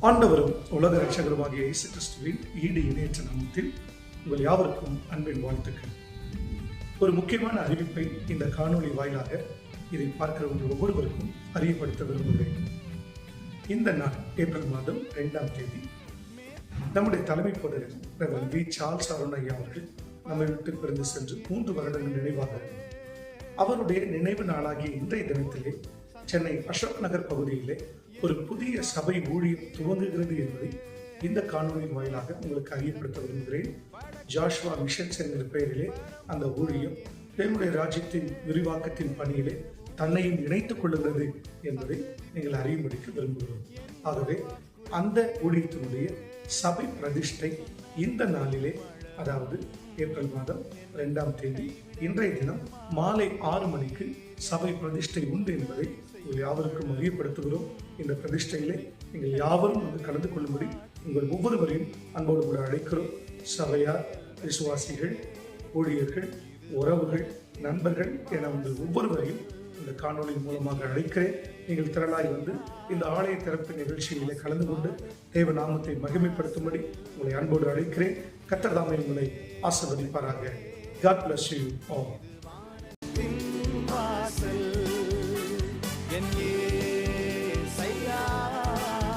ஆண்டவரும் உலக ரட்சகருமாகிய இயேசு கிறிஸ்துவின் ஈடு இணையற்ற நாமத்தில் உங்கள் யாவருக்கும் அன்பின் வாழ்த்துக்கள். ஒரு முக்கியமான அறிவிப்பை இந்த காணொளி வாயிலாக இதை பார்க்கிறவங்க ஒவ்வொருவருக்கும் அறியப்படுத்த விரும்புகிறேன். இந்த நாள் ஏப்ரல் மாதம் 2ஆம் தேதி நம்முடைய தலைமை போதகர் ரெவரண்ட் வி. சார்ல்ஸ் அருண் ஐயா அவர்கள் நம்மை விட்டு பிரிந்து சென்று 3 வருடங்கள் நிறைவாக அவருடைய நினைவு நாளாகிய இன்றைய தினத்திலே சென்னை அசோக் நகர் பகுதியிலே ஒரு புதிய சபை ஊழியம் துவங்குகிறது என்பதை இந்த காணொலியின் வாயிலாக உங்களுக்கு அறியப்படுத்த விரும்புகிறேன். ஜாஷுவா மிஷன்ஸ் என்கிற பெயரிலே அந்த ஊழியம் தேவனுடைய ராஜ்யத்தின் விரிவாக்கத்தின் பணியிலே தன்னையும் இணைத்துக் கொள்ளுகிறது என்பதை நீங்கள் அறியும்படிக்கு விரும்புகிறோம். ஆகவே அந்த ஊழியத்தினுடைய சபை பிரதிஷ்டை இந்த நாளிலே, அதாவது ஏப்ரல் மாதம் 2ஆம் தேதி இன்றைய தினம் மாலை 6 மணிக்கு சபை பிரதிஷ்டை உண்டு என்பதை உங்கள் யாவருக்கும் அறியப்படுத்துகிறோம். இந்த பிரதிஷ்டையிலே நீங்கள் யாவரும் வந்து கலந்து கொள்ளும்படி உங்கள் ஒவ்வொருவரையும் அன்போடு கூட அழைக்கிறோம். சபையார், விசுவாசிகள், ஊழியர்கள், உறவுகள், நண்பர்கள் என உங்கள் ஒவ்வொருவரையும் இந்த காணொலியின் மூலமாக அழைக்கிறேன். நீங்கள் திரளாய் வந்து இந்த ஆலய திறப்பு நிகழ்ச்சியிலே கலந்து கொண்டு தேவ நாமத்தை மகிமைப்படுத்தும்படி உங்களை அன்போடு அழைக்கிறேன். கர்த்தர் தாமே உங்களை ஆசீர்வதிப்பாராக. God bless you all.